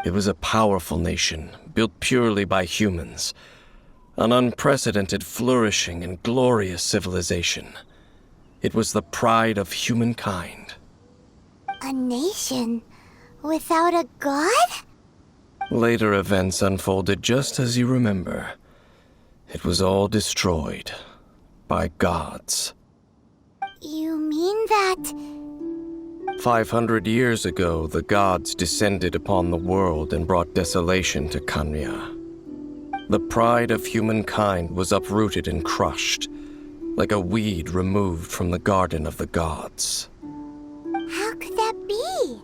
It was a powerful nation, built purely by humans. An unprecedented, flourishing, and glorious civilization. It was the pride of humankind. A nation without a god? Later events unfolded just as you remember. It was all destroyed by gods. You mean that... 500 years ago, the gods descended upon the world and brought desolation to Khaenri'ah. The pride of humankind was uprooted and crushed, like a weed removed from the garden of the gods. How could that be?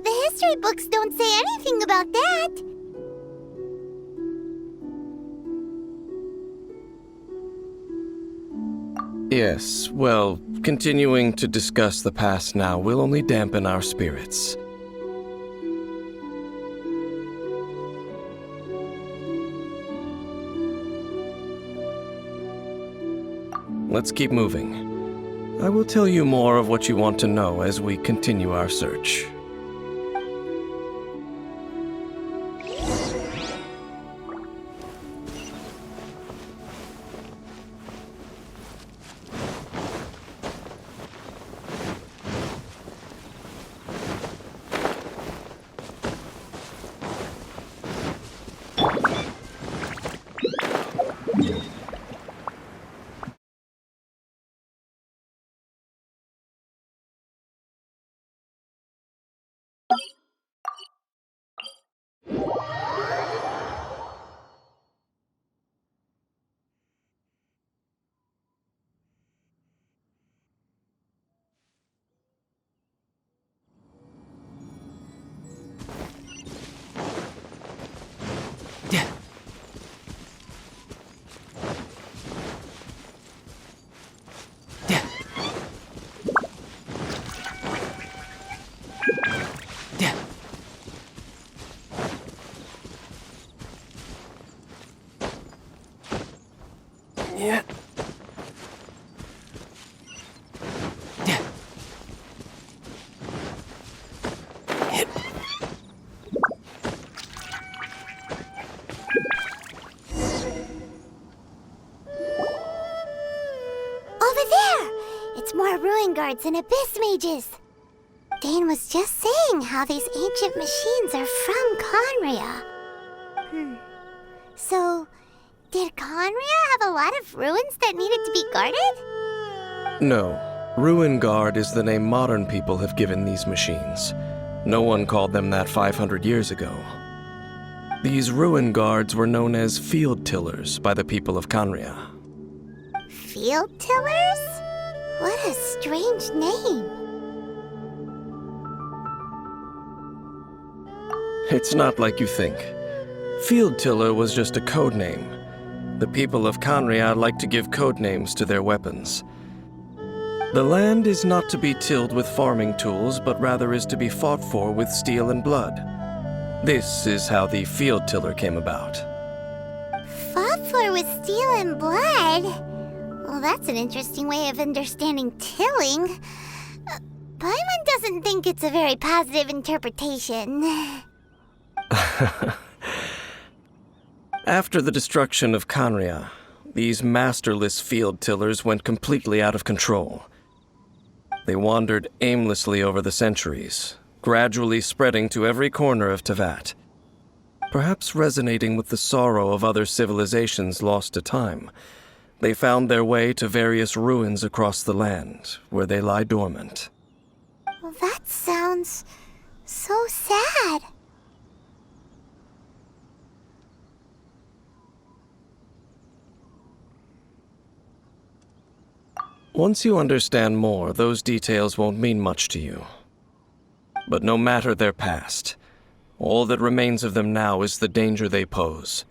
The history books don't say anything about that. Yes, well, continuing to discuss the past now will only dampen our spirits. Let's keep moving. I will tell you more of what you want to know as we continue our search. Yeah. Over there! It's more ruin guards and abyss mages. Dane was just saying how these ancient machines are from Khaenri'ah. So, did Khaenri'ah have a lot of ruins that needed to be guarded? No. Ruin Guard is the name modern people have given these machines. No one called them that 500 years ago. These Ruin Guards were known as Field Tillers by the people of Khaenri'ah. Field tillers? What a strange name. It's not like you think. Field Tiller was just a code name. The people of Khaenri'ah like to give code names to their weapons. The land is not to be tilled with farming tools, but rather is to be fought for with steel and blood. This is how the Field Tiller came about. Fought for with steel and blood? Well, that's an interesting way of understanding tilling. Paimon doesn't think it's a very positive interpretation. After the destruction of Khaenri'ah, these masterless field tillers went completely out of control. They wandered aimlessly over the centuries, gradually spreading to every corner of Teyvat. Perhaps resonating with the sorrow of other civilizations lost to time, they found their way to various ruins across the land, where they lie dormant. Well, that sounds so sad. Once you understand more, those details won't mean much to you. But no matter their past, all that remains of them now is the danger they pose.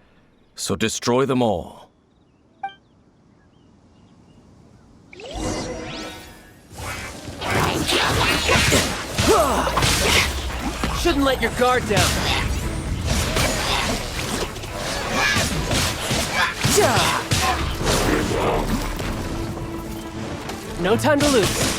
So destroy them all. Shouldn't let your guard down. No time to lose.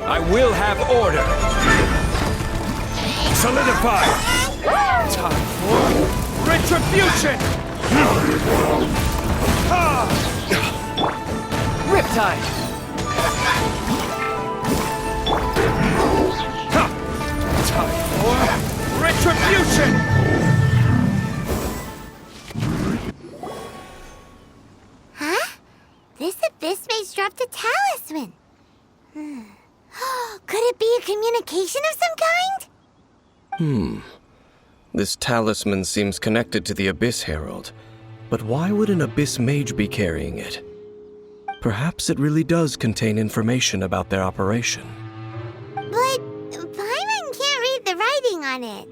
I will have order. Solidify. Time for retribution. Riptide! Time for retribution. Huh? This abyss mage dropped a talisman. Could it be a communication of some kind? This talisman seems connected to the Abyss Herald. But why would an Abyss Mage be carrying it? Perhaps it really does contain information about their operation. But Paimon can't read the writing on it.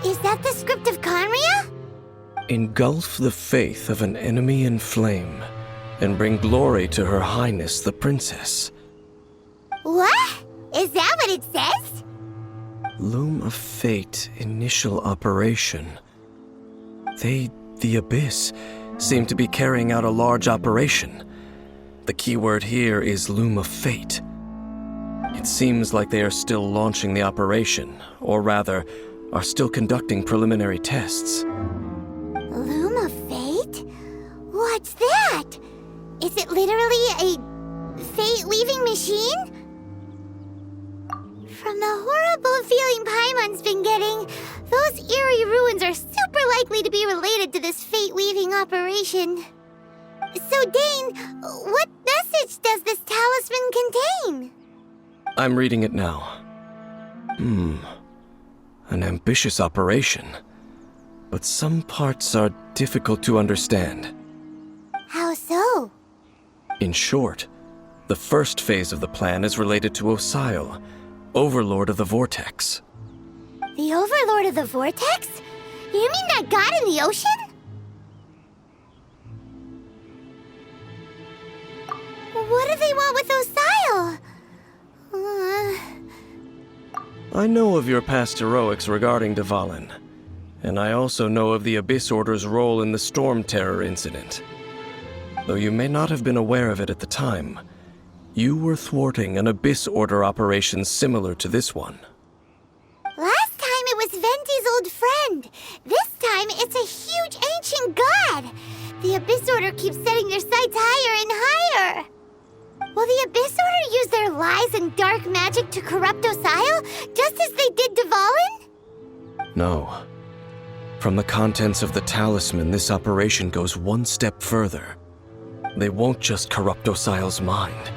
Is that the script of Conria? Engulf the faith of an enemy in flame, and bring glory to Her Highness the Princess. What? Is that what it says? Loom of Fate initial operation. They, the Abyss, seem to be carrying out a large operation. The keyword here is Loom of Fate. It seems like they are still launching the operation, or rather, are still conducting preliminary tests. Loom of Fate? What's that? Is it literally a fate-weaving machine? From the horrible feeling Paimon's been getting, those eerie ruins are super likely to be related to this fate-weaving operation. So, Dane, what message does this talisman contain? I'm reading it now. An ambitious operation. But some parts are difficult to understand. How so? In short, the first phase of the plan is related to Osile, Overlord of the Vortex. The Overlord of the Vortex? You mean that god in the ocean? What do they want with Osile? I know of your past heroics regarding Dvalin, and I also know of the Abyss Order's role in the Storm Terror incident. Though you may not have been aware of it at the time, you were thwarting an Abyss Order operation similar to this one. Last time it was Venti's old friend. This time it's a huge ancient god. The Abyss Order keeps setting their sights higher and higher. Will the Abyss Order use their lies and dark magic to corrupt Osile, just as they did Dvalin? No. From the contents of the talisman, this operation goes one step further. They won't just corrupt Osile's mind.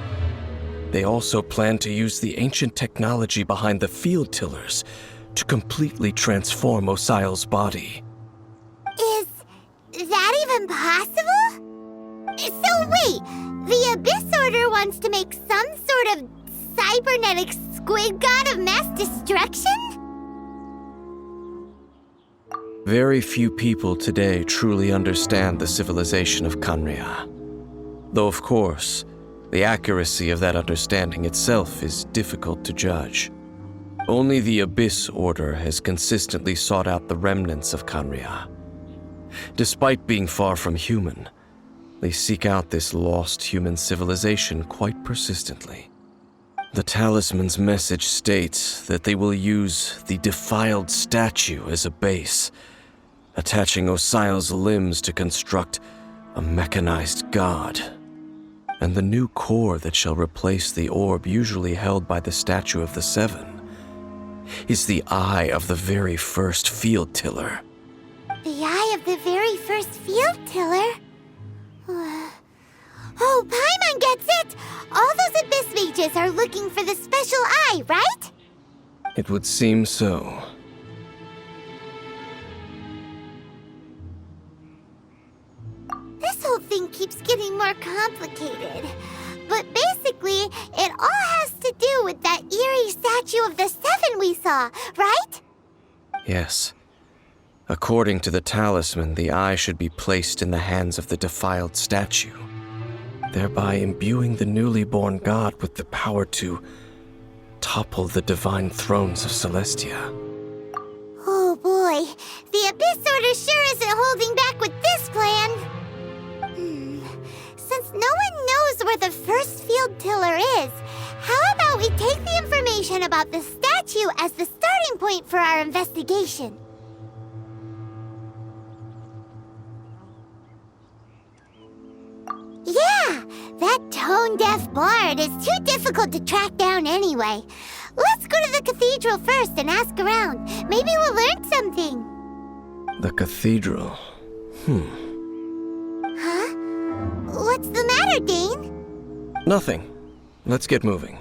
They also plan to use the ancient technology behind the field tillers to completely transform Osile's body. Is that even possible? So wait, the Abyss Order wants to make some sort of cybernetic squid god of mass destruction? Very few people today truly understand the civilization of Conria. Though of course, the accuracy of that understanding itself is difficult to judge. Only the Abyss Order has consistently sought out the remnants of Conria. Despite being far from human, they seek out this lost human civilization quite persistently. The talisman's message states that they will use the defiled statue as a base, attaching Osile's limbs to construct a mechanized god. And the new core that shall replace the orb usually held by the Statue of the Seven is the eye of the very first field tiller. The eye of the very first field tiller? Oh, Paimon gets it! All those Abyss mages are looking for the special eye, right? It would seem so. This whole thing keeps getting more complicated. But basically, it all has to do with that eerie statue of the Seven we saw, right? Yes. According to the talisman, the eye should be placed in the hands of the defiled statue, thereby imbuing the newly born god with the power to topple the divine thrones of Celestia. Oh boy, the Abyss Order sure isn't holding back with this plan. Since no one knows where the first field tiller is. How about we take the information about the statue as the starting point for our investigation? Yeah, that tone-deaf bard is too difficult to track down anyway. Let's go to the cathedral first and ask around. Maybe we'll learn something. The cathedral. Huh? What's the matter, Dane? Nothing. Let's get moving.